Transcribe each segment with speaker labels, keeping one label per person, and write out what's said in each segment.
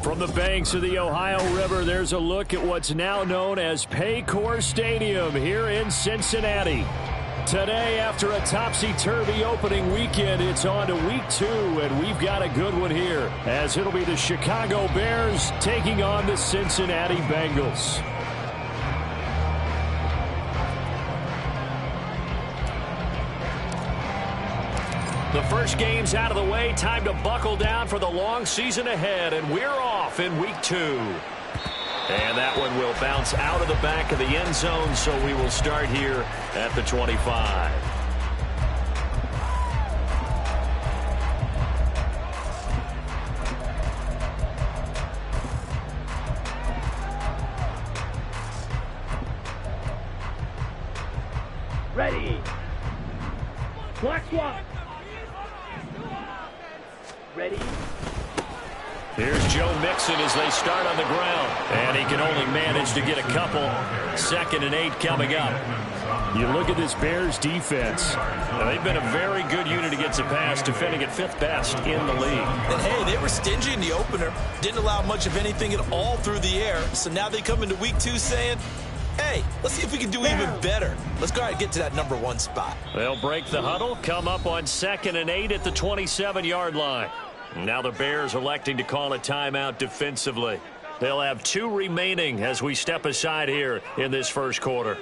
Speaker 1: From the banks of the Ohio River, there's a look at what's now known as Paycor Stadium here in Cincinnati. Today, after a topsy-turvy opening weekend, it's on to week 2, and we've got a good one here, as it'll be the Chicago Bears taking on the Cincinnati Bengals. The first game's out of the way. Time to buckle down for the long season ahead, and we're off in week 2. And that one will bounce out of the back of the end zone, so we will start here at the 25.
Speaker 2: Ready. Black swap. Ready.
Speaker 1: Here's Joe Mixon as they start on the ground. And he can only manage to get a couple. 2nd and 8 coming up. You look at this Bears defense. Now, they've been a very good unit against the pass, defending at 5th best in the league.
Speaker 3: And, hey, they were stingy in the opener. Didn't allow much of anything at all through the air. So now they come into week 2 saying, hey, let's see if we can do even better. Let's go ahead and get to that number 1 spot.
Speaker 1: They'll break the huddle, come up on 2nd and 8 at the 27-yard line. Now the Bears electing to call a timeout defensively. They'll have 2 remaining as we step aside here in this first quarter.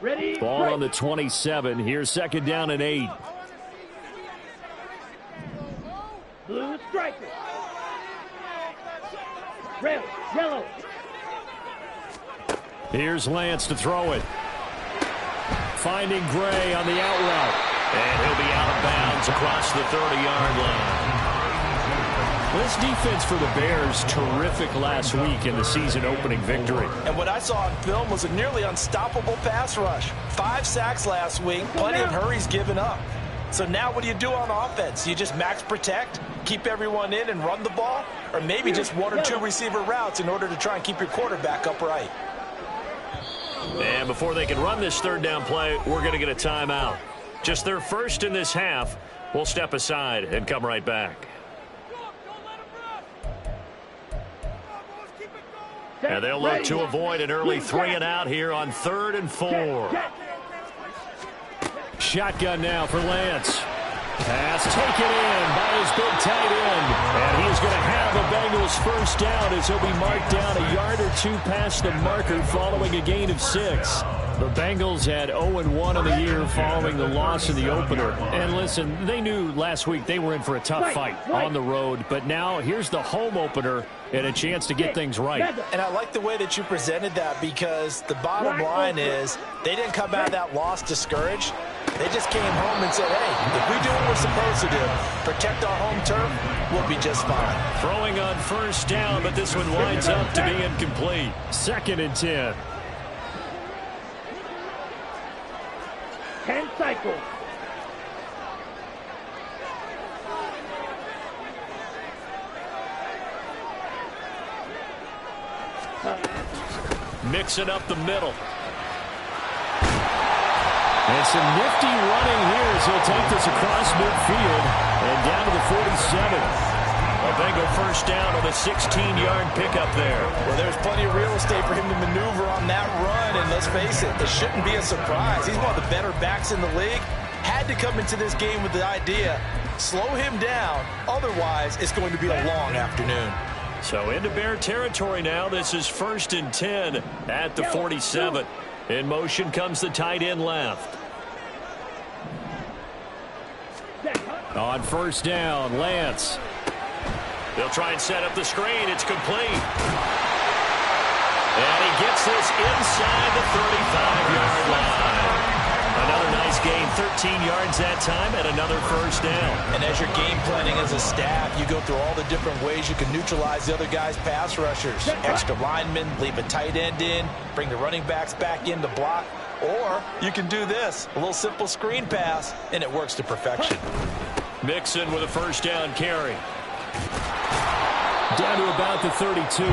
Speaker 2: Ready.
Speaker 1: Ball on the 27. Here's 2nd down and 8.
Speaker 2: Blue striker. Red, yellow.
Speaker 1: Here's Lance to throw it. Finding Gray on the out route. And he'll be out of bounds across the 30-yard line. This defense for the Bears, terrific last week in the season opening victory.
Speaker 3: And what I saw on film was a nearly unstoppable pass rush. 5 sacks last week, plenty of hurries given up. So now what do you do on offense? You just max protect, keep everyone in and run the ball? Or maybe just 1 or 2 receiver routes in order to try and keep your quarterback upright?
Speaker 1: And before they can run this 3rd down play, we're going to get a timeout. Just their first in this half. We'll step aside and come right back. And they'll look to avoid an early 3 and out here on 3rd and 4. Shotgun now for Lance. Pass taken in by his big tight end. And he is going to have a Bengals first down as he'll be marked down a yard or 2 past the marker following a gain of 6. The Bengals had 0-1 on the year following the loss in the opener. And listen, they knew last week they were in for a tough fight on the road. But now here's the home opener and a chance to get things right.
Speaker 3: And I like the way that you presented that, because the bottom line is they didn't come out of that loss discouraged. They just came home and said, hey, if we do what we're supposed to do, protect our home turf, we'll be just fine.
Speaker 1: Throwing on first down, but this one winds up to be incomplete. 2nd and 10.
Speaker 2: 10 cycles.
Speaker 1: Mixing up the middle. And some nifty running here as he'll take this across midfield and down to the 47. A Bengal first down on the 16-yard pickup there.
Speaker 3: Well, there's plenty of real estate for him to maneuver on that run, and let's face it, it shouldn't be a surprise. He's one of the better backs in the league. Had to come into this game with the idea, slow him down, otherwise it's going to be a long afternoon.
Speaker 1: So into Bear territory now. This is 1st and 10 at the 47. In motion comes the tight end left. On first down, Lance. They'll try and set up the screen. It's complete. And he gets this inside the 35-yard line. Another nice gain, 13 yards that time, and another first down.
Speaker 3: And as you're game planning as a staff, you go through all the different ways you can neutralize the other guy's pass rushers. Extra linemen, leave a tight end in, bring the running backs back in to block. Or you can do this, a little simple screen pass, and it works to perfection.
Speaker 1: Mixon with a first down carry. Down to about the 32.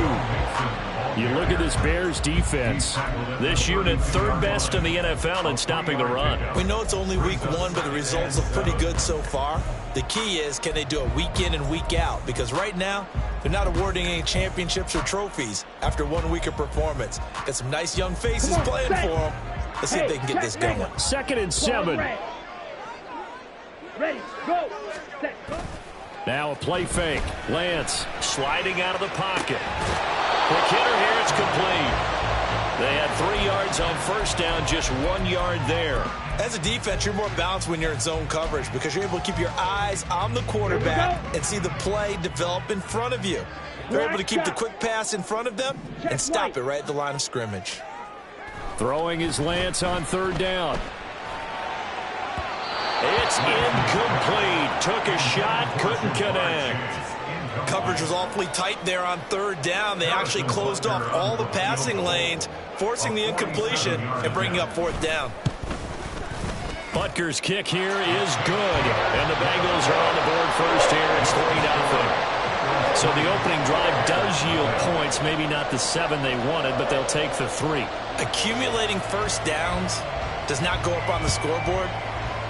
Speaker 1: You look at this Bears defense. This unit, third best in the NFL in stopping the run.
Speaker 3: We know it's only week 1, but the results look pretty good so far. The key is, can they do it week in and week out? Because right now, they're not awarding any championships or trophies after 1 week of performance. Got some nice young faces playing for them. Let's see if they can get this going.
Speaker 1: 2nd and 7.
Speaker 2: Ready, go. Set.
Speaker 1: Now a play fake. Lance sliding out of the pocket. Quick hitter here, it's complete. They had 3 yards on first down, just 1 yard there.
Speaker 3: As a defense, you're more balanced when you're in zone coverage because you're able to keep your eyes on the quarterback and see the play develop in front of you. They're able to keep the quick pass in front of them and stop it right at the line of scrimmage.
Speaker 1: Throwing is Lance on 3rd down. It's incomplete. Took a shot, couldn't connect.
Speaker 3: Coverage was awfully tight there on 3rd down. They actually closed off all the passing lanes, forcing the incompletion and bringing up 4th down.
Speaker 1: Butker's kick here is good. And the Bengals are on the board first here. It's 3-0. So the opening drive does yield points. Maybe not the 7 they wanted, but they'll take the 3.
Speaker 3: Accumulating first downs does not go up on the scoreboard,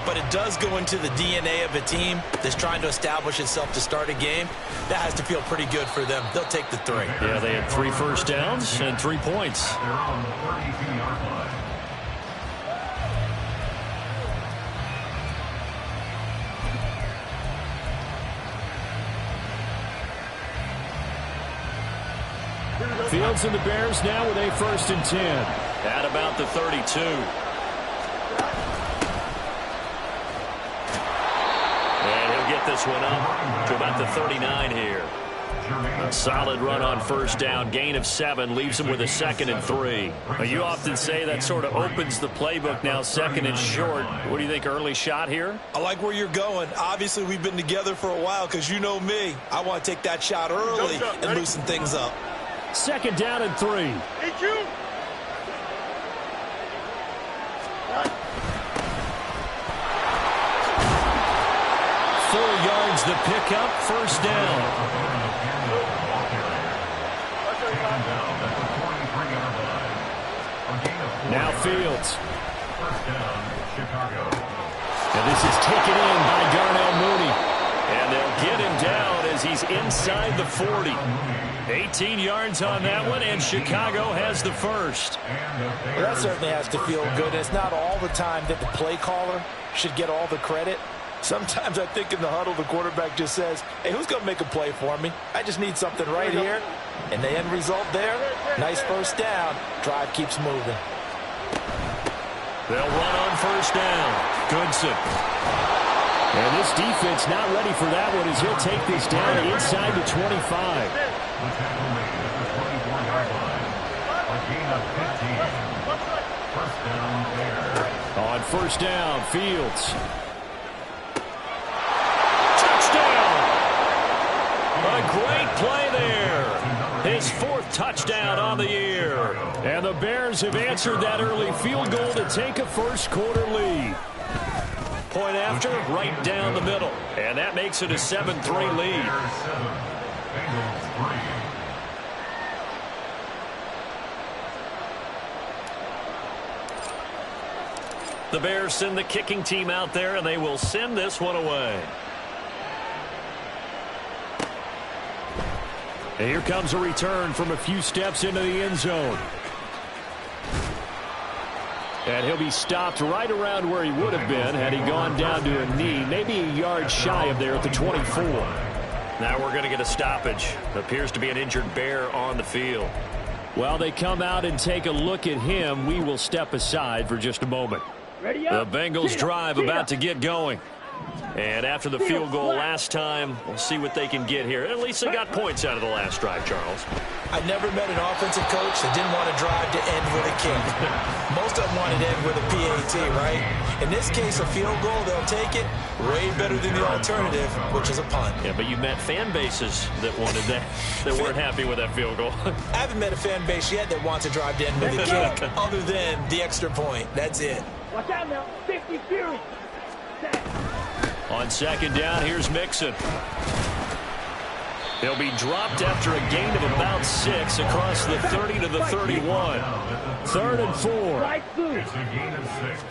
Speaker 3: but it does go into the DNA of a team that's trying to establish itself to start a game. That has to feel pretty good for them. They'll take the 3.
Speaker 1: Yeah, they had 3 first downs and 3 points.
Speaker 4: They're on the 32-yard line.
Speaker 1: Fields and the Bears now with a 1st and 10. At about the 32. And he'll get this one up to about the 39 here. A solid run on first down. Gain of 7 leaves him with a 2nd and 3. You often say that sort of opens the playbook now, 2nd and short. What do you think, early shot here?
Speaker 3: I like where you're going. Obviously, we've been together for a while because you know me. I want to take that shot early and loosen things up.
Speaker 1: 2nd down and 3.
Speaker 2: Hey, you.
Speaker 1: 4 yards the pickup, 1st down. Now Fields. And this is taken in by Darnell Mooney. And they'll get him down as he's inside the 40. 18 yards on that one, and Chicago has the 1st.
Speaker 3: Well, that certainly has to feel good. It's not all the time that the play caller should get all the credit. Sometimes I think in the huddle, the quarterback just says, hey, who's going to make a play for me? I just need something right here. And the end result there, nice 1st down. Drive keeps moving.
Speaker 1: They'll run on 1st down. Goodson. And this defense not ready for that one as he'll take this down inside the 25. On 1st down, Fields. Touchdown! A great play there. His 4th touchdown on the year. And the Bears have answered that early field goal to take a first-quarter lead. Point after, right down the middle. And that makes it a 7-3 lead. The Bears send the kicking team out there, and they will send this one away. And here comes a return from a few steps into the end zone. And he'll be stopped right around where he would have been had he gone down to a knee, maybe a yard shy of there at the 24. Now we're going to get a stoppage. Appears to be an injured Bear on the field. While they come out and take a look at him, we will step aside for just a moment. The Bengals drive about to get going. And after the field goal last time, we'll see what they can get here. At least they got points out of the last drive, Charles.
Speaker 3: I never met an offensive coach that didn't want to drive to end with a kick. Most of them wanted to end with a PAT, right? In this case, a field goal, they'll take it. Way better than the alternative, which is a punt.
Speaker 1: Yeah, but you met fan bases that wanted that, that weren't happy with that field goal.
Speaker 3: I haven't met a fan base yet that wants to drive to end with a kick, other than the extra point. That's it.
Speaker 2: Watch out now. 50 Fury.
Speaker 1: On 2nd down, here's Mixon. He'll be dropped after a gain of about 6 across the 30 to the 31. 3rd and 4.
Speaker 2: Right through.
Speaker 4: It's a gain of 6.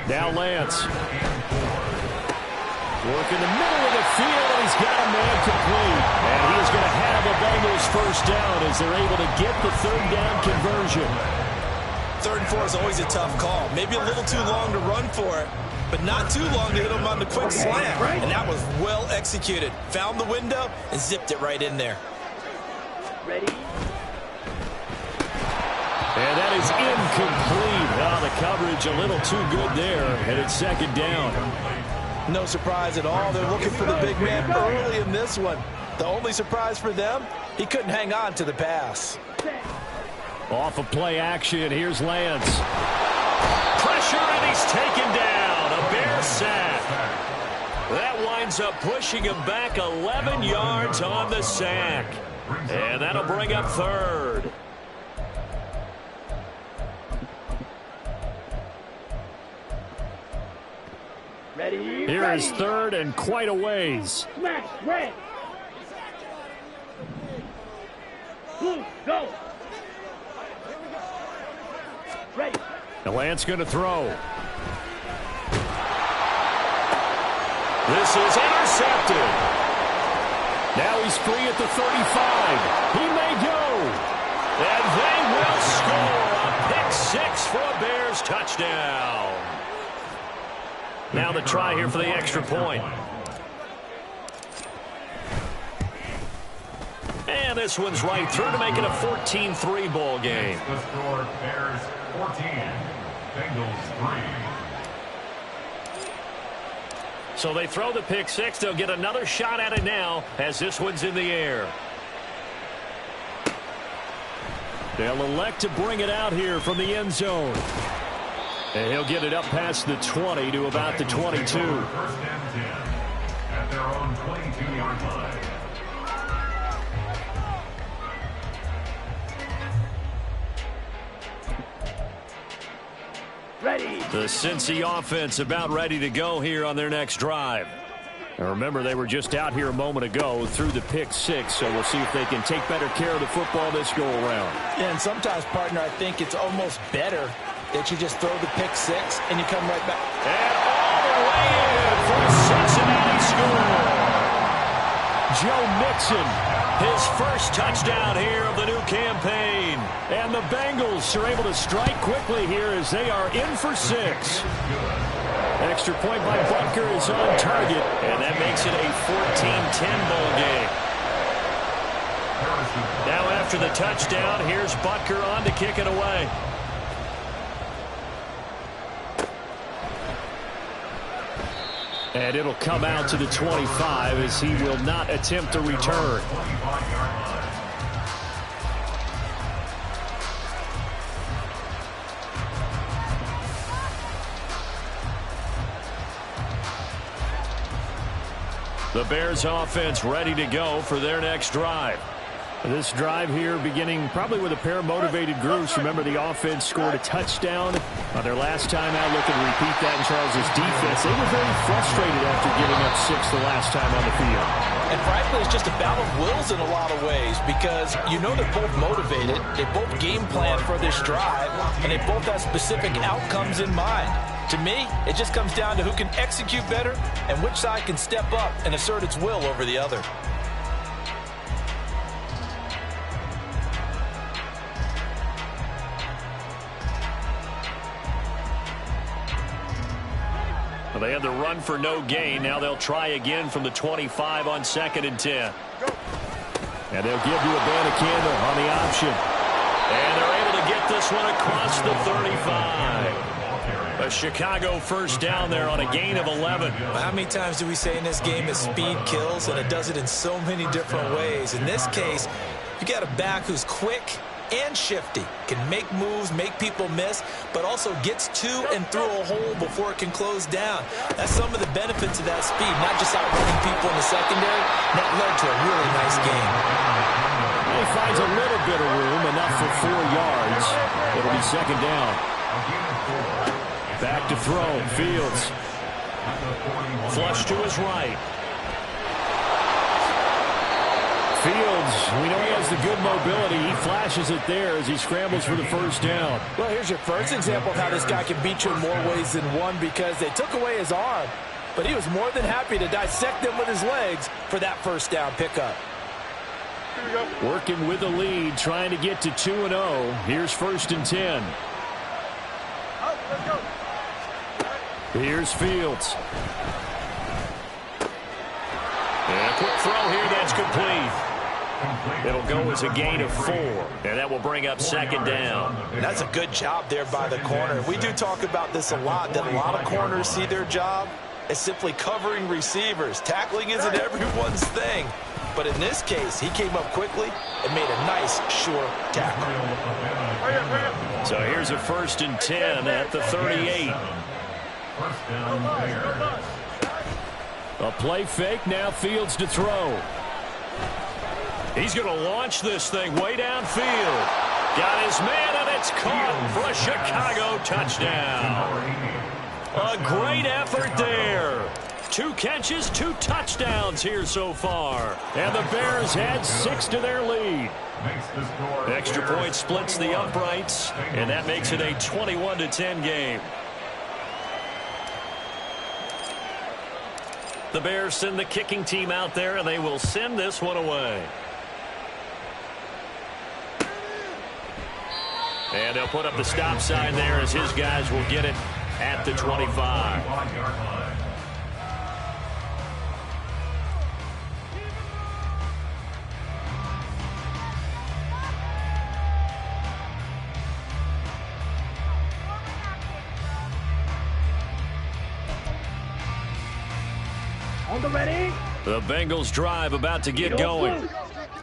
Speaker 1: Now Lance. Work in the middle of the field, and he's got a man complete. And he is going to have a Bengals first down as they're able to get the 3rd down conversion.
Speaker 3: 3rd and 4 is always a tough call. Maybe a little too long to run for it, but not too long to hit him on the quick slant. And that was well executed. Found the window and zipped it right in there.
Speaker 2: Ready?
Speaker 1: And that is incomplete. The coverage a little too good there, and it's 2nd down.
Speaker 3: No surprise at all. They're looking for the big man early in this one. The only surprise for them, he couldn't hang on to the pass.
Speaker 1: Off of play action, here's Lance. Pressure, and he's taken down. A Bear sack. That winds up pushing him back 11 yards on the sack. And that'll bring up 3rd.
Speaker 2: Ready?
Speaker 1: Here is 3rd and quite a ways.
Speaker 2: Smash, red. Blue, go. Ready.
Speaker 1: The Lance going to throw. This is intercepted. Now he's free at the 35. He may go. And they will score a pick 6 for a Bears touchdown. Now the try here for the extra point. And this one's right through to make it a 14-3 ball game.
Speaker 4: The score, Bears 14, Bengals 3.
Speaker 1: So they throw the pick 6. They'll get another shot at it now as this one's in the air. They'll elect to bring it out here from the end zone. And he'll get it up past the 20 to about the 22.
Speaker 4: 1st and 10 at their own 22-yard line.
Speaker 2: Ready.
Speaker 1: The Cincy offense about ready to go here on their next drive. And remember, they were just out here a moment ago through the pick 6, so we'll see if they can take better care of the football this go-around.
Speaker 3: Yeah, and sometimes, partner, I think it's almost better that you just throw the pick 6 and you come right back.
Speaker 1: And all the way in for a Cincinnati score. Joe Mixon, his first touchdown here of the new campaign. And the Bengals are able to strike quickly here as they are in for 6. Extra point by Butker is on target, and that makes it a 14-10 ball game. Now after the touchdown, here's Butker on to kick it away. And it'll come out to the 25 as he will not attempt to return. The Bears offense ready to go for their next drive. This drive here beginning probably with a pair of motivated groups. Remember, the offense scored a touchdown on their last time out. Looking to repeat that in Charles' defense. They were very frustrated after giving up 6 the last time on the field.
Speaker 3: And frankly, it's just a battle of wills in a lot of ways because you know they're both motivated. They both game plan for this drive, and they both have specific outcomes in mind. To me, it just comes down to who can execute better and which side can step up and assert its will over the other.
Speaker 1: Well, they had the run for no gain. Now they'll try again from the 25 on 2nd and 10. And they'll give you a Banacanda on the option. And they're able to get this one across the 35. A Chicago first down there on a gain of 11.
Speaker 3: How many times do we say in this game that speed kills, and it does it in so many different ways? In this case, you got a back who's quick and shifty, can make moves, make people miss, but also gets to and through a hole before it can close down. That's some of the benefits of that speed, not just outrunning people in the secondary. That led to a really nice game.
Speaker 1: He finds a little bit of room, enough for 4 yards. It'll be 2nd down. Back to throw, Fields. Flush to his right. Fields, we know he has the good mobility. He flashes it there as he scrambles for the first down.
Speaker 3: Well, here's your first example of how this guy can beat you in more ways than one, because they took away his arm, but he was more than happy to dissect them with his legs for that first down pickup.
Speaker 1: Working with the lead, trying to get to 2-0. Here's 1st and 10. Here's Fields. And a quick throw here, that's complete. It'll go as a gain of 4, and that will bring up 2nd down.
Speaker 3: That's a good job there by the corner. We do talk about this a lot, that a lot of corners see their job as simply covering receivers. Tackling isn't everyone's thing. But in this case, he came up quickly and made a nice, sure tackle.
Speaker 1: So here's a 1st and 10 at the 38. A play fake, now Fields to throw. He's going to launch this thing way downfield. Got his man, and it's caught for a Chicago touchdown. A great effort there. 2 catches, 2 touchdowns here so far. And the Bears add 6 to their lead. Extra point splits the uprights, and that makes it a 21-10 game. The Bears send the kicking team out there, and they will send this one away. And they'll put up the stop sign there as his guys will get it at the 25.
Speaker 2: On the ready.
Speaker 1: The Bengals drive about to get going.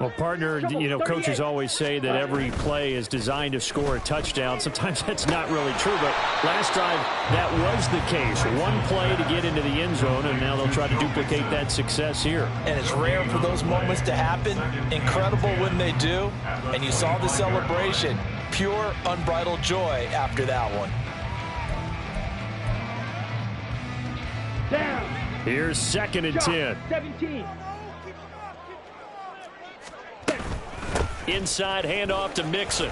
Speaker 1: Well, partner, you know, coaches always say that every play is designed to score a touchdown. Sometimes that's not really true, but last drive, that was the case. One play to get into the end zone, and now they'll try to duplicate that success here.
Speaker 3: And it's rare for those moments to happen. Incredible when they do. And you saw the celebration. Pure, unbridled joy after that one.
Speaker 2: Down.
Speaker 1: Here's 2nd and 10.
Speaker 2: 17.
Speaker 1: Inside handoff to Mixon.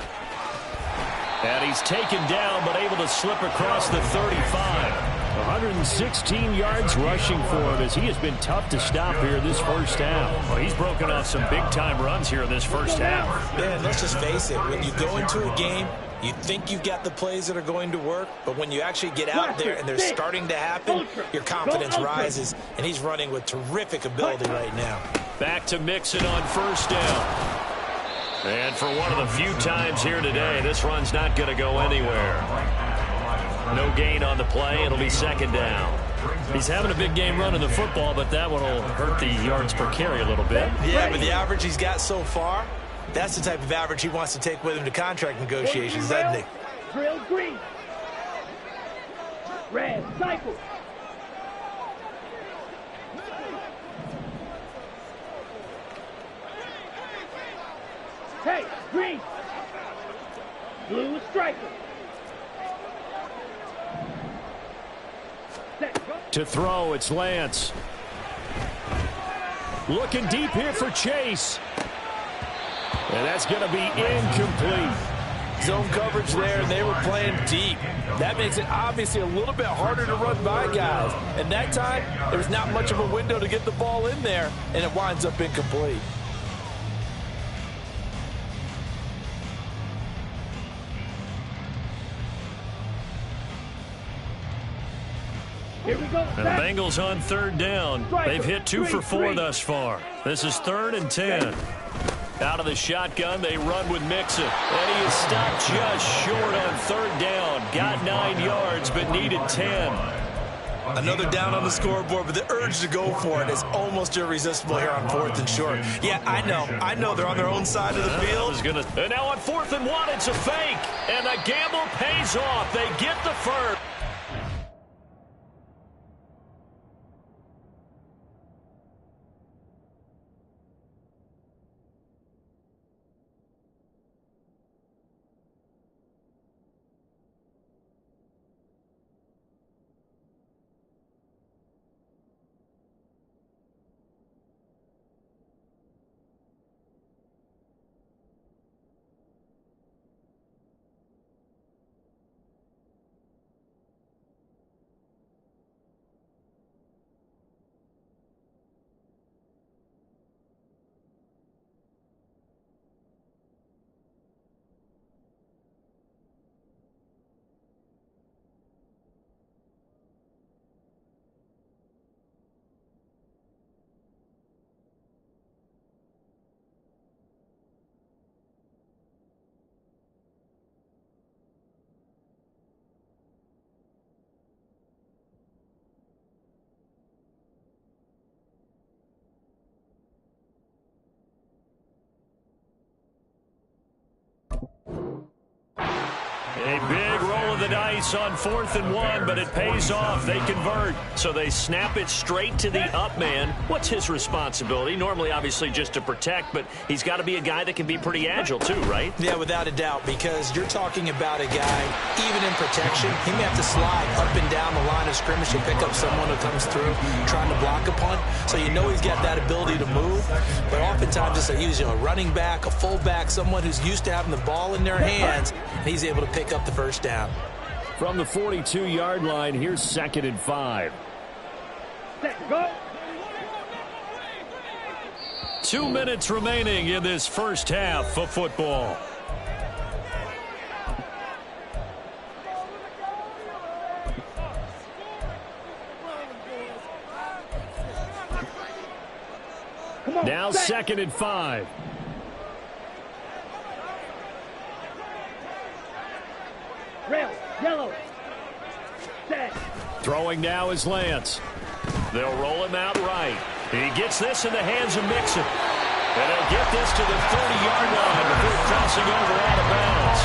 Speaker 1: And he's taken down, but able to slip across the 35. 116 yards rushing for him as he has been tough to stop here this first half. Well, he's broken off some big-time runs here in this first half.
Speaker 3: Yeah, and let's just face it. When you go into a game, you think you've got the plays that are going to work, but when you actually get out there and they're starting to happen, your confidence rises, and he's running with terrific ability right now.
Speaker 1: Back to Mixon on first down. And for one of the few times here today, this run's not going to go anywhere. No gain on the play. It'll be 2nd down. He's having a big game running the football, but that one will hurt the yards per carry a little bit.
Speaker 3: Yeah, but the average he's got so far, that's the type of average he wants to take with him to contract negotiations, doesn't he?
Speaker 2: Drill green. Red cycle. Hey, green. Blue striker.
Speaker 1: To throw, it's Lance. Looking deep here for Chase. And that's going to be incomplete.
Speaker 3: Zone coverage there, and they were playing deep. That makes it obviously a little bit harder to run by guys. And that time, there's not much of a window to get the ball in there, and it winds up incomplete.
Speaker 2: Here we go.
Speaker 1: And the Bengals on 3rd down. They've hit 2 for 4 thus far. This is 3rd and 10. Out of the shotgun, they run with Mixon. And he is stopped just short on 3rd down. Got 9 yards, but needed 10.
Speaker 3: Another down on the scoreboard, but the urge to go for it is almost irresistible here on 4th and short. Yeah, I know they're on their own side of the field.
Speaker 1: And now on 4th and 1, it's a fake. And the gamble pays off. They get the first. A big roll of the dice on 4th and 1, but it pays off. They convert. So they snap it straight to the up man. What's his responsibility? Normally, obviously, just to protect, but he's got to be a guy that can be pretty agile too, right?
Speaker 3: Yeah, without a doubt, because you're talking about a guy, even in protection, he may have to slide up and down the line of scrimmage to pick up someone who comes through trying to block a punt. So you know he's got that ability to move, but oftentimes it's usually a running back, a fullback, someone who's used to having the ball in their hands, and he's able to pick up the first down.
Speaker 1: From the 42-yard line, here's 2nd and 5.
Speaker 2: Set, go.
Speaker 1: 2 minutes remaining in this first half of football.
Speaker 2: Come on,
Speaker 1: Now
Speaker 2: set.
Speaker 1: 2nd and 5.
Speaker 2: Rail, yellow. Set.
Speaker 1: Throwing now is Lance. They'll roll him out right. He gets this in the hands of Mixon. And they'll get this to the 30-yard line before crossing over out of bounds.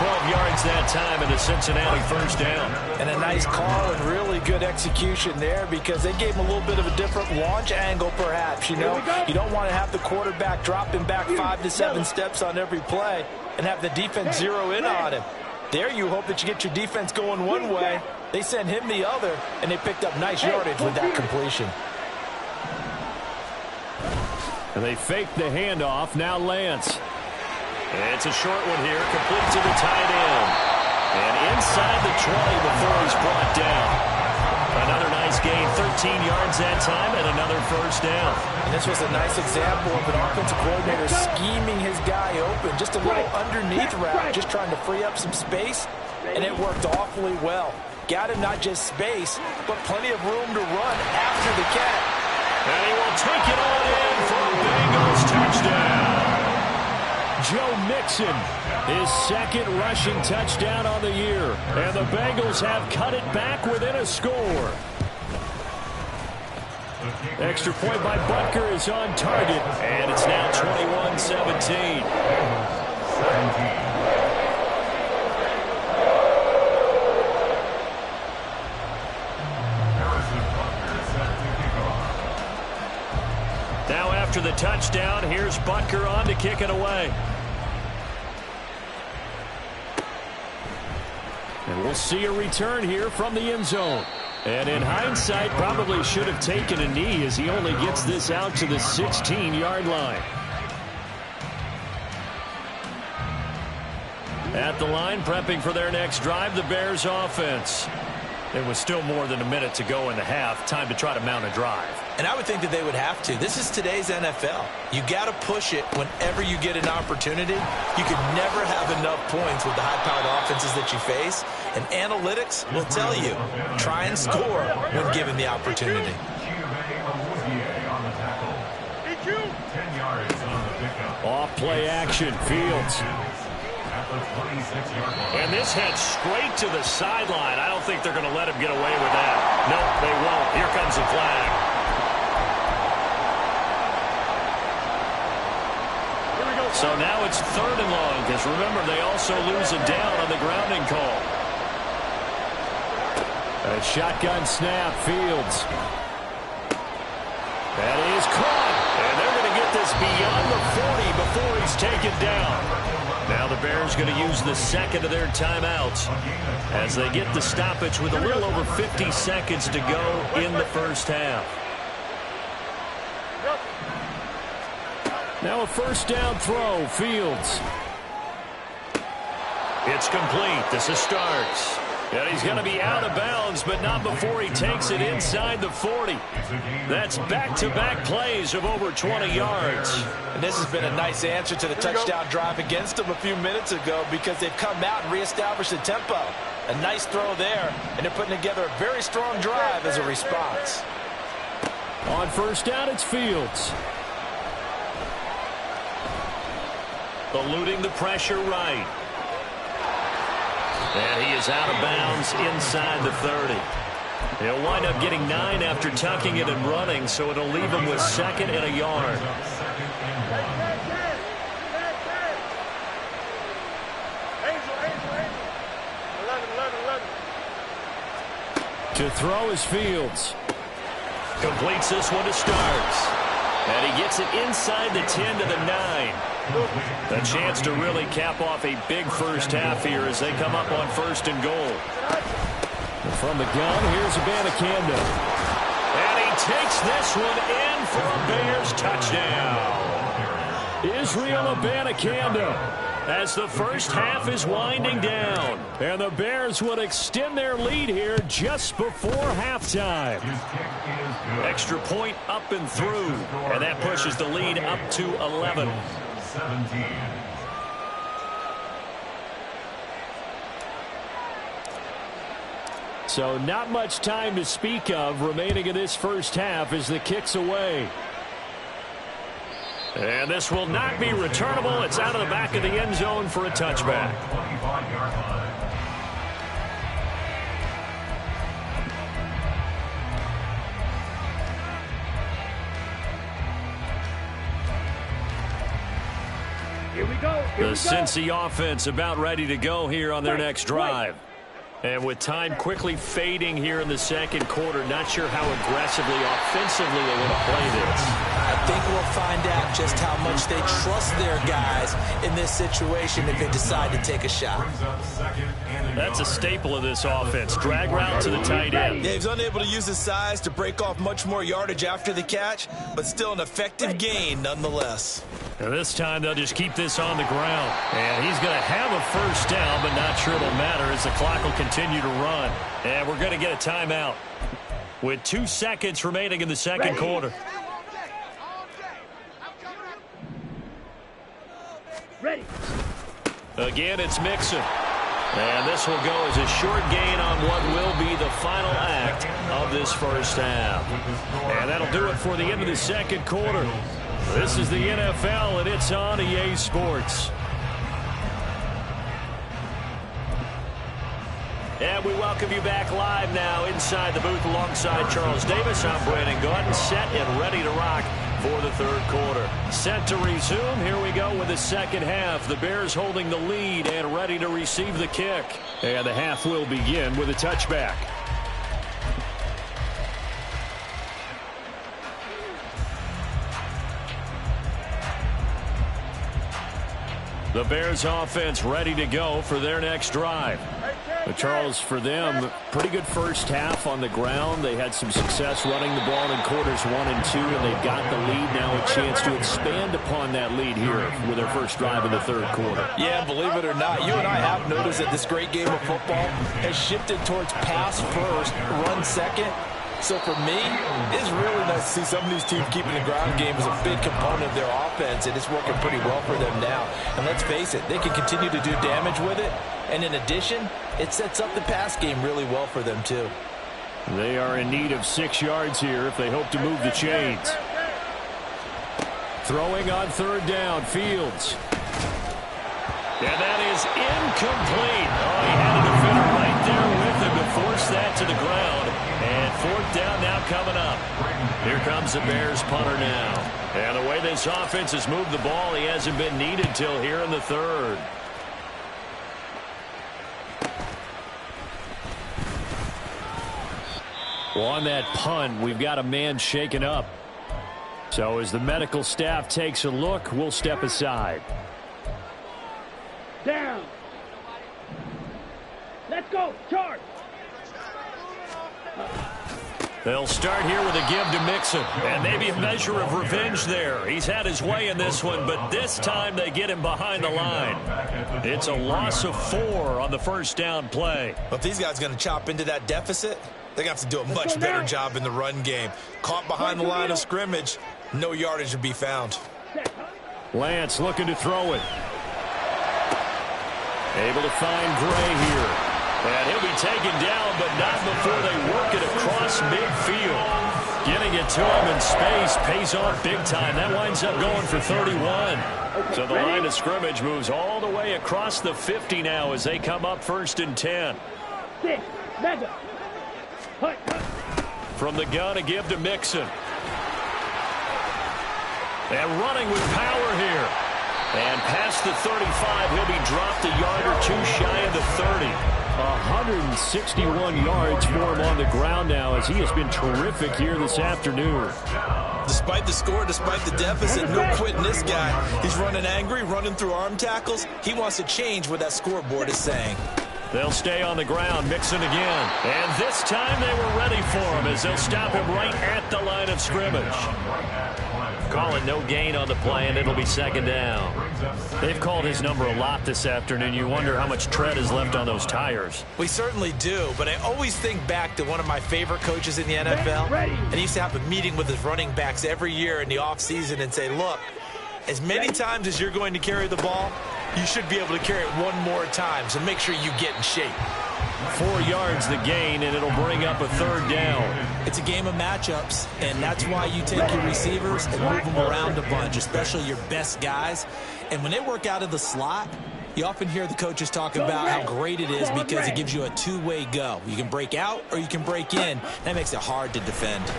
Speaker 1: 12 yards that time and a Cincinnati first down.
Speaker 3: And a nice call and really good execution there because they gave him a little bit of a different launch angle perhaps. You know, you don't want to have the quarterback dropping back 5 to 7 steps on every play and have the defense zero in on him. There you hope that you get your defense going one way. They send him the other, and they picked up nice yardage with that completion.
Speaker 1: And they fake the handoff. Now Lance. It's a short one here, complete to the tight end. And inside the 20 before he's brought down. Another nice gain, 13 yards that time, and another first down.
Speaker 3: And this was a nice example of an offensive coordinator scheming his guy open. Just a little underneath route, just trying to free up some space, and it worked awfully well. Got him not just space, but plenty of room to run after the catch.
Speaker 1: And he will take it on in for a Bengals touchdown. Joe Mixon, his 2nd rushing touchdown on the year. And the Bengals have cut it back within a score. Extra point by Butker is on target. And it's now 21-17. Now after the touchdown, here's Butker on to kick it away. And we'll see a return here from the end zone. And in hindsight, probably should have taken a knee as he only gets this out to the 16-yard line. At the line, prepping for their next drive, the Bears offense. It was still more than a minute to go in the half. Time to try to mount a drive.
Speaker 3: And I would think that they would have to. This is today's NFL. You got to push it whenever you get an opportunity. You could never have enough points with the high-powered offenses that you face. And analytics will tell you, try and score when given the opportunity.
Speaker 1: Off play action, Fields. And this heads straight to the sideline. I don't think they're going to let him get away with that. Nope, they won't. Here comes the flag. So now it's 3rd and long, because remember, they also lose a down on the grounding call. A shotgun snap, Fields. That is caught. And they're going to get this beyond the 40 before he's taken down. Now the Bears going to use the 2nd of their timeouts as they get the stoppage with a little over 50 seconds to go in the first half. Now a first down throw, Fields. It's complete. This is Starks. And he's going to be out of bounds, but not before he takes it inside the 40. That's back-to-back plays of over 20 yards.
Speaker 3: And this has been a nice answer to the touchdown drive against them a few minutes ago because they've come out and reestablished the tempo. A nice throw there, and they're putting together a very strong drive as a response.
Speaker 1: On first down, it's Fields. Eluding the pressure right. And he is out of bounds inside the 30. He'll wind up getting 9 after tucking it and running, so it'll leave him with 2nd and a yard. To throw is Fields. Completes this one to Starks. And he gets it inside the 10 to the 9. A chance to really cap off a big first half here as they come up on 1st and goal. And from the gun, here's Abanikanda. And he takes this one in for a Bears touchdown. Israel Abanikanda, as the first half is winding down. And the Bears would extend their lead here just before halftime. Extra point up and through. And that pushes the lead up to 11.
Speaker 4: 17.
Speaker 1: So not much time to speak of remaining in this first half as the kick's away. And this will not be returnable. It's out of the back of the end zone for a touchback.
Speaker 4: 25-yard line.
Speaker 2: Here we go.
Speaker 1: The Cincy offense about ready to go here on their next drive. And with time quickly fading here in the second quarter, not sure how aggressively, offensively they want to play this.
Speaker 3: I think we'll find out just how much they trust their guys in this situation if they decide to take a shot.
Speaker 1: That's a staple of this offense. Drag route to the tight end.
Speaker 3: Yeah, he's unable to use his size to break off much more yardage after the catch, but still an effective gain nonetheless.
Speaker 1: And this time they'll just keep this on the ground. And he's going to have a first down, but not sure it'll matter as the clock will continue to run. And we're going to get a timeout with 2 seconds remaining in the second quarter.
Speaker 2: Ready.
Speaker 1: Again, it's Mixon. And this will go as a short gain on what will be the final act of this first half. And that'll do it for the end of the second quarter. This is the NFL, and it's on EA Sports. And we welcome you back live now inside the booth alongside Charles Davis. I'm Brandon Gaudin, set and ready to rock for the third quarter. Set to resume. Here we go with the second half. The Bears holding the lead and ready to receive the kick. And the half will begin with a touchback. The Bears offense ready to go for their next drive. But Charles, for them, pretty good first half on the ground. They had some success running the ball in quarters 1 and 2, and they've got the lead now, a chance to expand upon that lead here with their first drive in the third quarter.
Speaker 3: Yeah, believe it or not, you and I have noticed that this great game of football has shifted towards pass first, run second. So for me, it's really nice to see some of these teams keeping the ground game as a big component of their offense, and it's working pretty well for them now. And let's face it, they can continue to do damage with it. And in addition, it sets up the pass game really well for them too.
Speaker 1: They are in need of 6 yards here if they hope to move the chains. Throwing on third down, Fields. And that is incomplete. Oh, he had a defender right there with him to force that to the ground. And fourth down now coming up. Here comes the Bears punter now. And the way this offense has moved the ball, he hasn't been needed till here in the third. Well, on that punt, we've got a man shaken up. So as the medical staff takes a look, we'll step aside.
Speaker 2: Down. Let's go. Charge.
Speaker 1: They'll start here with a give to Mixon. And maybe a measure of revenge there. He's had his way in this one, but this time they get him behind the line. It's a loss of 4 on the first down play.
Speaker 3: Well, if these guys are going to chop into that deficit, they're going to have to do a much better job in the run game. Caught behind the line of scrimmage, no yardage to be found.
Speaker 1: Lance looking to throw it. Able to find Gray here. And he'll be taken down, but not before they work it across midfield. Getting it to him in space pays off big time. That winds up going for 31. So the line of scrimmage moves all the way across the 50 now as they come up 1st and 10. From the gun, a give to Mixon. And running with power here. And past the 35, he'll be dropped a yard or 2 shy of the 30. 161 yards for him on the ground now, as he has been terrific here this afternoon.
Speaker 3: Despite the score, despite the deficit, no quitting this guy. He's running angry, running through arm tackles. He wants to change what that scoreboard is saying.
Speaker 1: They'll stay on the ground, Mixon again. And this time they were ready for him as they'll stop him right at the line of scrimmage. Calling no gain on the play, and it'll be second down. They've called his number a lot this afternoon. You wonder how much tread is left on those tires.
Speaker 3: We certainly do, but I always think back to one of my favorite coaches in the NFL. And he used to have a meeting with his running backs every year in the offseason and say, look, as many times as you're going to carry the ball, you should be able to carry it one more time, so make sure you get in shape.
Speaker 1: 4 yards the gain, and it'll bring up a third down.
Speaker 3: It's a game of matchups, and that's why you take your receivers and move them around a bunch, especially your best guys. And when they work out of the slot, you often hear the coaches talk about how great it is because it gives you a two-way go. You can break out or you can break in. That makes it hard to defend.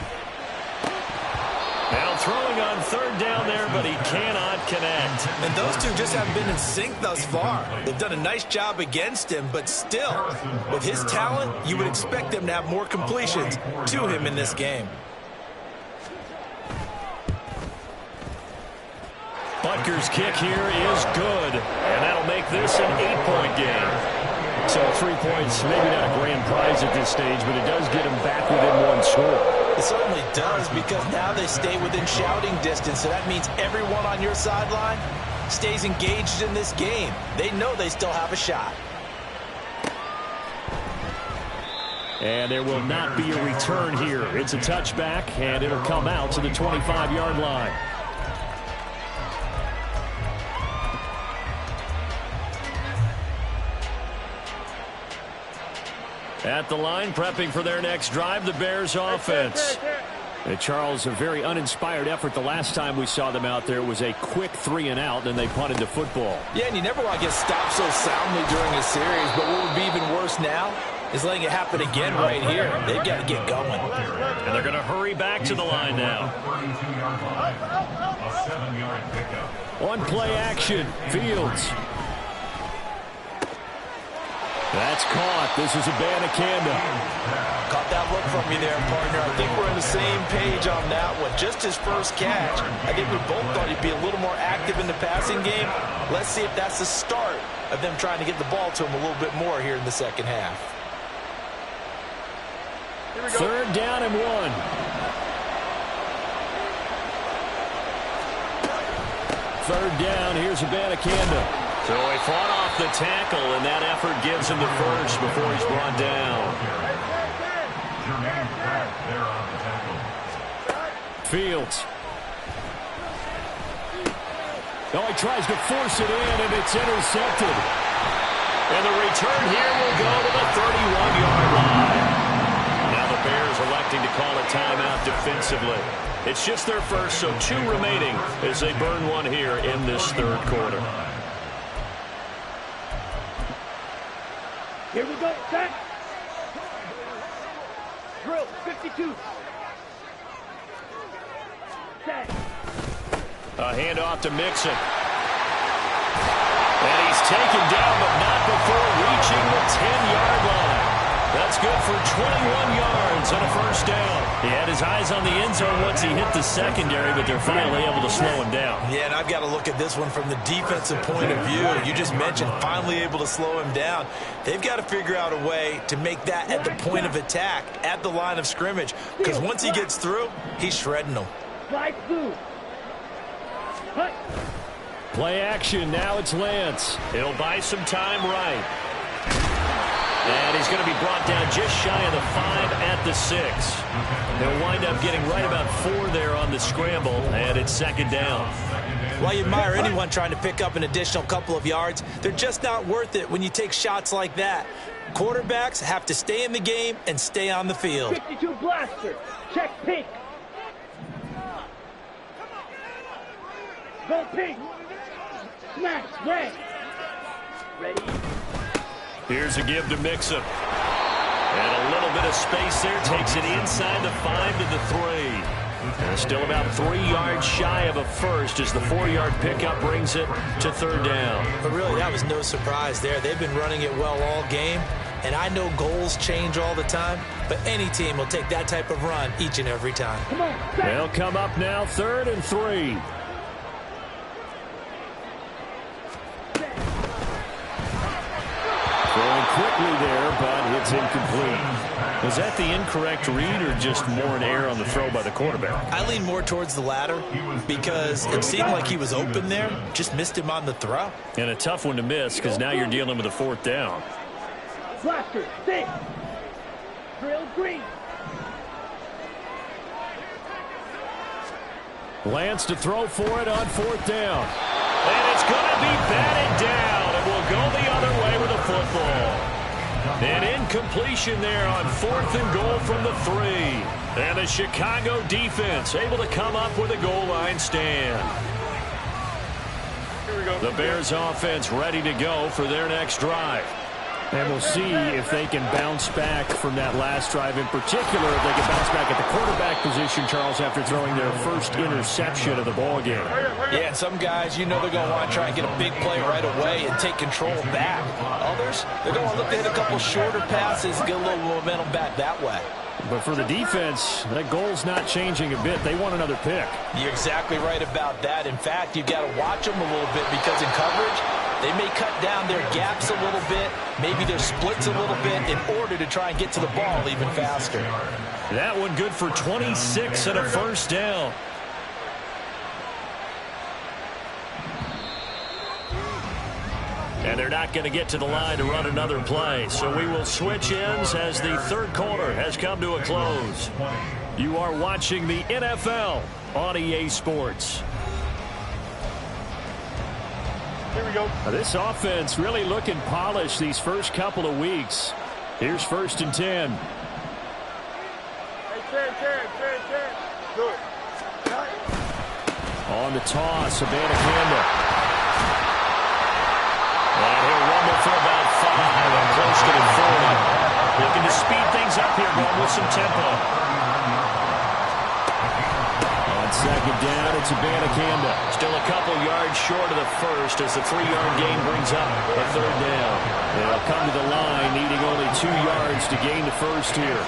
Speaker 1: Now throwing on third down there, but he cannot connect.
Speaker 3: And those two just haven't been in sync thus far. They've done a nice job against him, but still, with his talent, you would expect them to have more completions to him in this game.
Speaker 1: Butker's kick here is good, and that'll make this an 8-point game. So 3 points, maybe not a grand prize at this stage, but it does get him back within one score.
Speaker 3: It certainly does, because now they stay within shouting distance, so that means everyone on your sideline stays engaged in this game. They know they still have a shot.
Speaker 1: And there will not be a return here. It's a touchback, and it'll come out to the 25-yard line. At the line, prepping for their next drive, the Bears offense. And Charles, a very uninspired effort the last time we saw them out there. It was a quick 3-and-out, and they punted the football.
Speaker 3: Yeah, and you never want to get stopped so soundly during a series, but what would be even worse now is letting it happen again right here. They've got to get going.
Speaker 1: And they're going to hurry back to the line now.
Speaker 4: A 7-yard pickup.
Speaker 1: On play action, Fields. That's caught. This is Abanikanda.
Speaker 3: Caught that look from you there, partner. I think we're on the same page on that one. Just his first catch. I think we both thought he'd be a little more active in the passing game. Let's see if that's the start of them trying to get the ball to him a little bit more here in the second half. Here we go.
Speaker 1: Third down and 1. Third down, here's Abanikanda. So he fought off the tackle, and that effort gives him the first before he's brought down. Fields. Oh, he tries to force it in, and it's intercepted. And the return here will go to the 31-yard line. Now the Bears electing to call a timeout defensively. It's just their first, so 2 remaining as they burn one here in this third quarter.
Speaker 2: Here we go, set. Drill, 52. Set.
Speaker 1: A handoff to Mixon. And he's taken down, but not before reaching the 10-yard line. That's good for 21 yards and a first down. He had his eyes on the end zone once he hit the secondary, but they're finally able to slow him down.
Speaker 3: Yeah, and I've got to look at this one from the defensive point of view. You just mentioned finally able to slow him down. They've got to figure out a way to make that at the point of attack, at the line of scrimmage, because once he gets through, he's shredding them.
Speaker 2: Slide through. Hut.
Speaker 1: Play action. Now it's Lance. He'll buy some time right. And he's going to be brought down just shy of the 5 at the 6. He'll wind up getting right about 4 there on the scramble, and it's second down.
Speaker 3: While you admire anyone trying to pick up an additional couple of yards, they're just not worth it when you take shots like that. Quarterbacks have to stay in the game and stay on the field.
Speaker 2: 52 blaster. Check pink. Go pink. Smash red. Ready.
Speaker 1: Here's a give to Mixon. And a little bit of space there. Takes it inside the 5 to the 3. And still about 3 yards shy of a first as the 4-yard pickup brings it to third down.
Speaker 3: But really, that was no surprise there. They've been running it well all game. And I know goals change all the time, but any team will take that type of run each and every time.
Speaker 2: Come on,
Speaker 1: They'll come up now, 3rd and 3. Throwing quickly there, but it's incomplete. Was that the incorrect read or just more an error on the throw by the quarterback?
Speaker 3: I lean more towards the latter because it seemed like he was open there, just missed him on the throw.
Speaker 1: And a tough one to miss because now you're dealing with a 4th down.
Speaker 2: blaster, 6. Drill green.
Speaker 1: Lance to throw for it on 4th down. And it's going to be batted down. It will go the other way with a football. An incompletion there on 4th and goal from the 3. And the Chicago defense able to come up with a goal line stand.
Speaker 5: Here we go.
Speaker 1: The Bears offense ready to go for their next drive. And we'll see if they can bounce back from that last drive in particular. If they can bounce back at the quarterback position, Charles, after throwing their first interception of the ball game.
Speaker 3: Yeah, and some guys, you know they're going to want to try and get a big play right away and take control back. Others, they're going to look to hit a couple shorter passes and get a little momentum back that way.
Speaker 1: But for the defense, that goal's not changing a bit. They want another pick.
Speaker 3: You're exactly right about that. In fact, you've got to watch them a little bit because in coverage, they may cut down their gaps a little bit, maybe their splits a little bit in order to try and get to the ball even faster.
Speaker 1: That one good for 26 and a 1st down. And they're not going to get to the line to run another play. So we will switch ends as the 3rd quarter has come to a close. You are watching the NFL on EA Sports.
Speaker 5: Here we go.
Speaker 1: This offense really looking polished these first couple of weeks. Here's 1st and 10.
Speaker 5: Hey, turn. Do it.
Speaker 1: On the toss, Abanikanda. And he'll rumble for about 5 and close to the 40. Looking to speed things up here, going with some tempo. On 2nd down, it's Abanikanda. Still a couple yards short of the first as the 3-yard gain brings up a 3rd down. They'll come to the line, needing only 2 yards to gain the first here.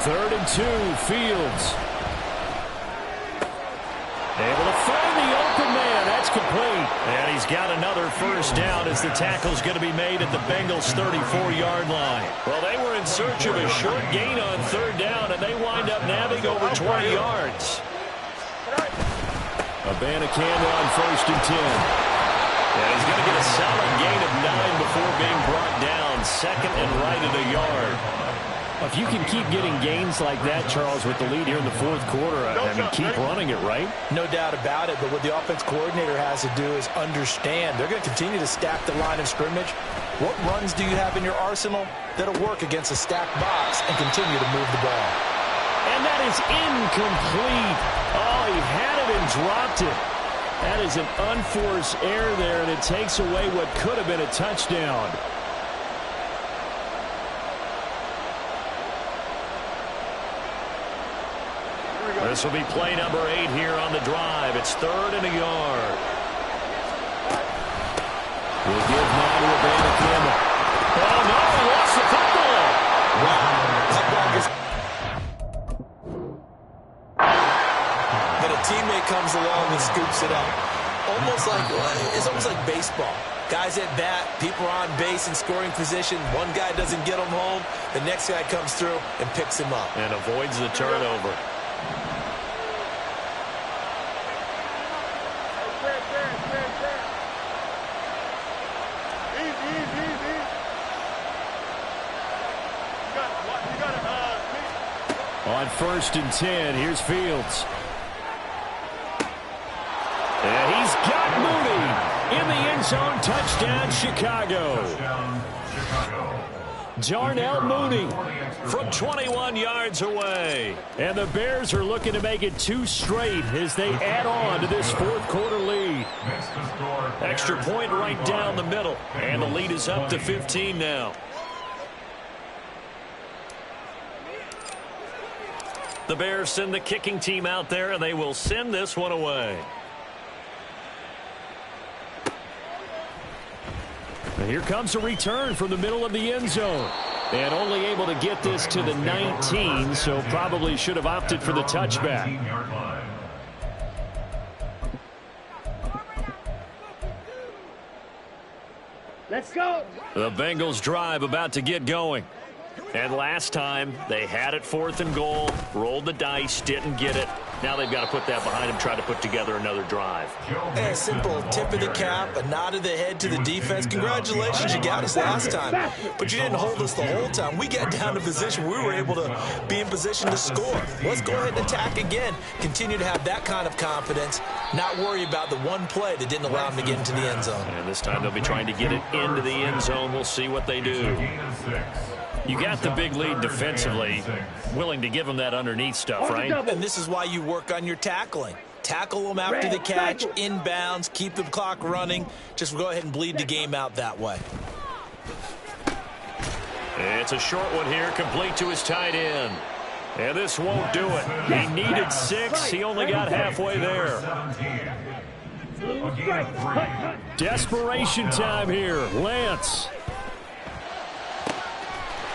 Speaker 1: 3rd and 2, Fields. Able to find the open man. That's complete. And he's got another 1st down as the tackle's going to be made at the Bengals' 34-yard line. Well, they were in search of a short gain on 3rd down, and they wind up nabbing over 20 yards. Abanikanda on 1st and 10. And he's going to get a solid gain of 9 before being brought down. 2nd and right at a yard. If you can keep getting gains like that, Charles, with the lead here in the 4th quarter, I mean, keep running it, right?
Speaker 3: No doubt about it, but what the offense coordinator has to do is understand they're going to continue to stack the line of scrimmage. What runs do you have in your arsenal that'll work against a stacked box and continue to move the ball?
Speaker 1: And that is incomplete. Oh, he had it and dropped it. That is an unforced error there, and it takes away what could have been a touchdown. This will be play number 8 here on the drive. It's 3rd and a yard. We'll give now to Abanikanda. Oh, no, he lost the football.
Speaker 3: But a teammate comes along and scoops it up. It's almost like baseball. Guys at bat, people are on base in scoring position. One guy doesn't get him home. The next guy comes through and picks him up.
Speaker 1: And avoids the turnover. On 1st and 10, here's Fields. And he's got Mooney in the end zone. Touchdown, Chicago. Darnell Mooney from 21 yards away. And the Bears are looking to make it 2 straight as they add on to this 4th quarter lead. Extra point right down the middle. And the lead is up to 15 now. The Bears send the kicking team out there, and they will send this one away. And here comes a return from the middle of the end zone. And only able to get this to the 19, so probably should have opted for the touchback.
Speaker 2: Let's go.
Speaker 1: The Bengals drive about to get going. And last time, they had it 4th and goal, rolled the dice, didn't get it. Now they've got to put that behind them, try to put together another drive.
Speaker 3: A simple tip of the cap, a nod of the head to the defense. Congratulations, you got us last time. But you didn't hold us the whole time. We got down to position. We were able to be in position to score. Let's go ahead and attack again. Continue to have that kind of confidence. Not worry about the one play that didn't allow them to get into the end zone.
Speaker 1: And this time they'll be trying to get it into the end zone. We'll see what they do. You got the big lead defensively, willing to give them that underneath stuff, right?
Speaker 3: And this is why you work on your tackling. Tackle them after the catch, inbounds, keep the clock running. Just go ahead and bleed the game out that way.
Speaker 1: It's a short one here, complete to his tight end. And this won't do it. He needed 6. He only got halfway there. Desperation time here. Lance.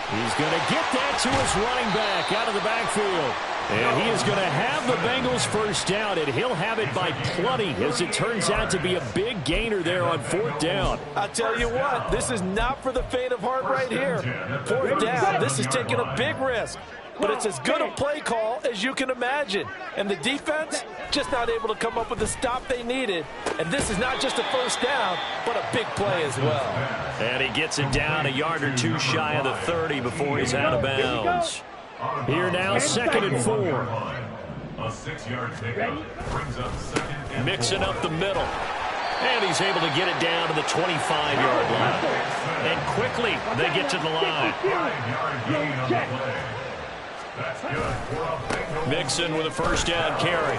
Speaker 1: He's going to get that to his running back out of the backfield. And he is going to have the Bengals first down, and he'll have it by plenty, as it turns out to be a big gainer there on 4th down.
Speaker 3: I tell you what, this is not for the faint of heart right here. 4th down, this is taking a big risk. But it's as good a play call as you can imagine. And the defense just not able to come up with the stop they needed. And this is not just a first down, but a big play as well.
Speaker 1: And he gets it down a yard or two shy of the 30 before he's out of bounds. Here now, 2nd and 4.
Speaker 4: A 6-yard pickup brings up 2nd and 4.
Speaker 1: Mixing up the middle. And he's able to get it down to the 25-yard line. And quickly, they get to the line.
Speaker 4: 5-yard gain on the play. That's good for a Bengals.
Speaker 1: Mixon with a first down carry.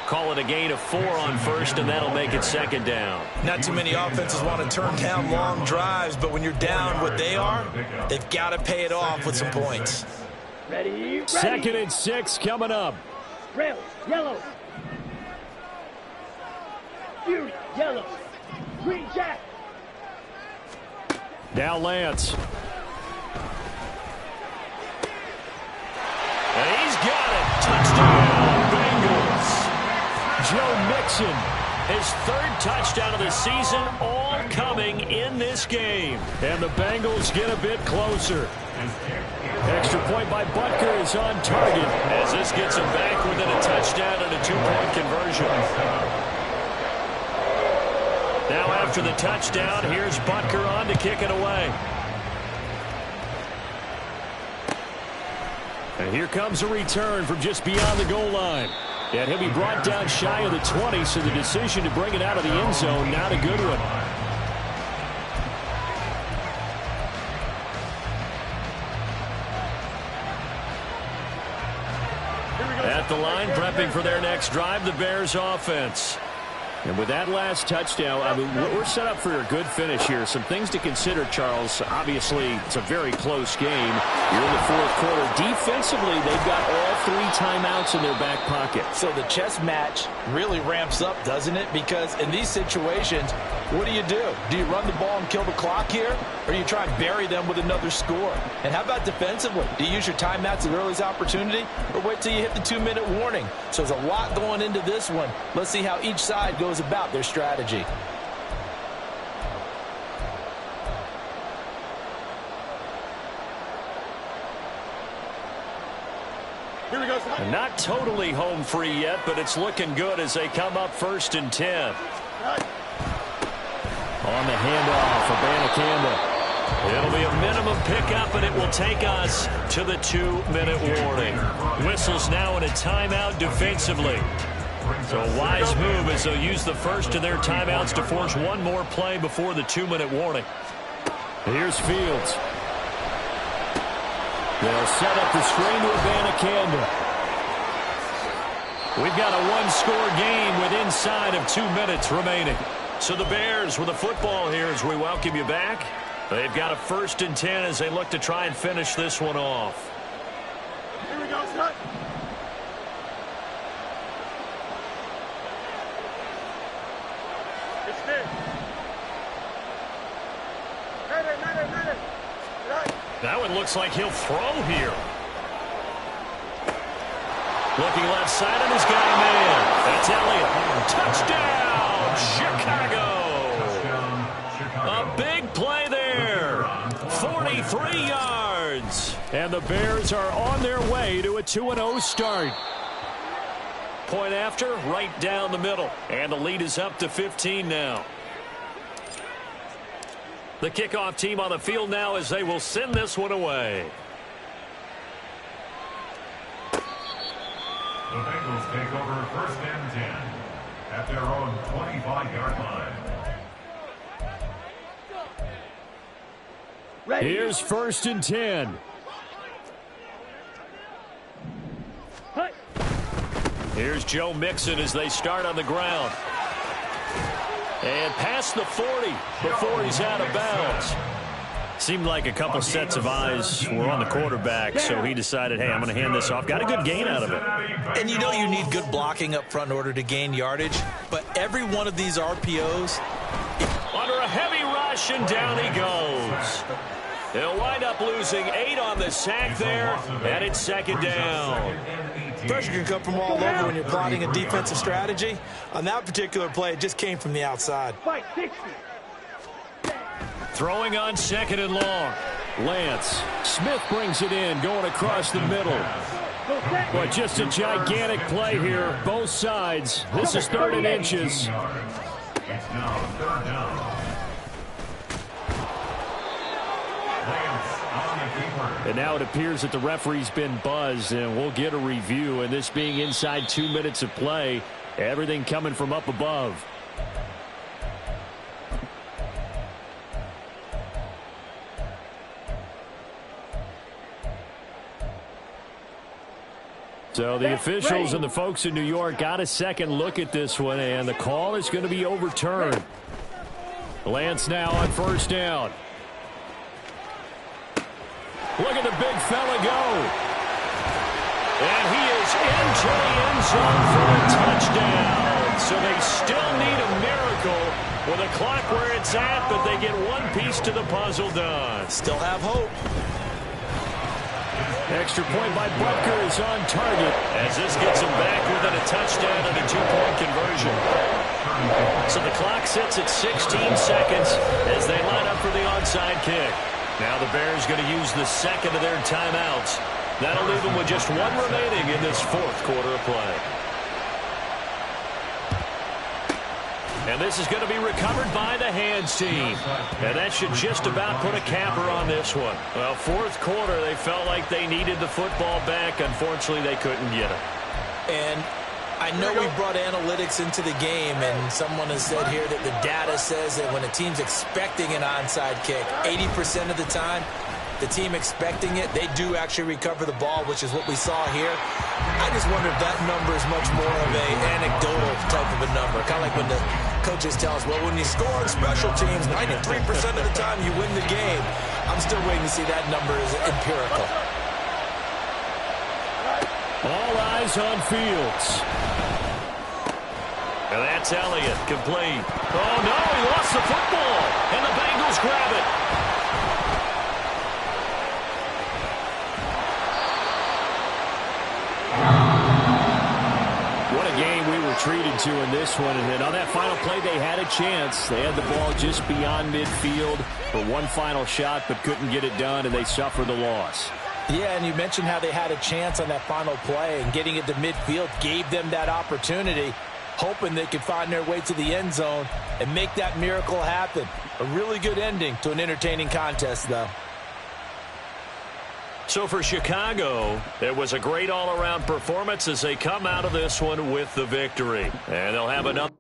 Speaker 1: Call it a gain of 4 on 1st, and that'll make it 2nd down.
Speaker 3: Not too many offenses want to turn down long drives, but when you're down what they are, they've got to pay it off with some points.
Speaker 2: Ready.
Speaker 1: 2nd and 6 coming up.
Speaker 2: Rail, yellow. Beauty, yellow. Green jack.
Speaker 1: Now Lance. And he's got it. Touchdown, Bengals. Joe Mixon, his 3rd touchdown of the season, all coming in this game. And the Bengals get a bit closer. Extra point by Butker is on target, as this gets him back within a touchdown and a 2-point conversion. Now after the touchdown, here's Butker on to kick it away. And here comes a return from just beyond the goal line. And he'll be brought down shy of the 20, so the decision to bring it out of the end zone, not a good one. At the line, prepping for their next drive, the Bears offense. And with that last touchdown, I mean, we're set up for a good finish here. Some things to consider, Charles. Obviously, it's a very close game. You're in the 4th quarter. Defensively, they've got all 3 timeouts in their back pocket.
Speaker 3: So the chess match really ramps up, doesn't it? Because in these situations, what do? Do you run the ball and kill the clock here? Or do you try and bury them with another score? And how about defensively? Do you use your timeouts at earliest opportunity? Or wait till you hit the 2-minute warning? So there's a lot going into this one. Let's see how each side goes about their strategy.
Speaker 5: Here we go.
Speaker 1: And not totally home free yet, but it's looking good as they come up 1st and 10. On the handoff for Banacanda. It'll be a minimum pickup, and it will take us to the 2-minute warning. Whistles now in a timeout defensively. So a wise move as they'll use the first of their timeouts to force one more play before the 2-minute warning. Here's Fields. They'll set up the screen to Banacanda. We've got a 1-score game with inside of 2 minutes remaining. So the Bears with the football here as we welcome you back. They've got a 1st and 10 as they look to try and finish this one off.
Speaker 5: Here we go, Scott. It's there.
Speaker 1: That one looks like he'll throw here. Looking left side, and he's got a man. That's Elliott. Touchdown, Chicago. A big play there. 43 yards. And the Bears are on their way to a 2-0 start. Point after, right down the middle. And the lead is up to 15 now. The kickoff team on the field now as they will send this one away.
Speaker 4: The Bengals take over 1st and 10 at their own 25-yard line.
Speaker 2: Ready.
Speaker 1: Here's 1st and 10.
Speaker 2: Hut.
Speaker 1: Here's Joe Mixon as they start on the ground. And past the 40 before he's out of bounds. Seemed like a couple sets of eyes were on the quarterback, so he decided, hey, I'm going to hand this off. Got a good gain out of it.
Speaker 3: And you know you need good blocking up front in order to gain yardage, but every one of these RPOs...
Speaker 1: Under a heavy rush, and down he goes. He'll wind up losing 8 on the sack there, and it's 2nd down.
Speaker 3: Pressure can come from all over when you're plotting a defensive strategy. On that particular play, it just came from the outside.
Speaker 2: Fight 60.
Speaker 1: Throwing on 2nd and long. Lance. Smith brings it in, going across the middle. Boy, just a gigantic play here, both sides. This is 3rd and inches.
Speaker 4: It's now 3rd down. Lance on the keeper.
Speaker 1: And now it appears that the referee's been buzzed, and we'll get a review. And this being inside 2 minutes of play, everything coming from up above. So the officials and the folks in New York got a second look at this one, and the call is going to be overturned. Lance now on 1st down. Look at the big fella go. And he is into the end zone for a touchdown. So they still need a miracle with a clock where it's at, but they get one piece to the puzzle done.
Speaker 3: Still have hope.
Speaker 1: Extra point by Butker is on target as this gets him back within a touchdown and a 2-point conversion. So the clock sits at 16 seconds as they line up for the onside kick. Now the Bears going to use the second of their timeouts. That'll leave them with just 1 remaining in this 4th quarter of play. And this is going to be recovered by the hands team. And that should just about put a capper on this one. Well, 4th quarter, they felt like they needed the football back. Unfortunately, they couldn't get it.
Speaker 3: And I know we brought analytics into the game, and someone has said here that the data says that when a team's expecting an onside kick, 80% of the time, the team expecting it, they do actually recover the ball, which is what we saw here. I just wonder if that number is much more of an anecdotal type of a number. Kind of like when the coaches tell us, well, when you score on special teams, 93% of the time you win the game. I'm still waiting to see that number is empirical.
Speaker 1: All eyes on Fields. And that's Elliott, complete. Oh, no, he lost the football, and the Bengals grab it. What a game we were treated to in this one. And on that final play, they had a chance. They had the ball just beyond midfield for one final shot, but couldn't get it done, and they suffered the loss.
Speaker 3: Yeah, and you mentioned how they had a chance on that final play, and getting it to midfield gave them that opportunity, hoping they could find their way to the end zone and make that miracle happen. A really good ending to an entertaining contest, though.
Speaker 1: So for Chicago, it was a great all-around performance as they come out of this one with the victory. And they'll have another.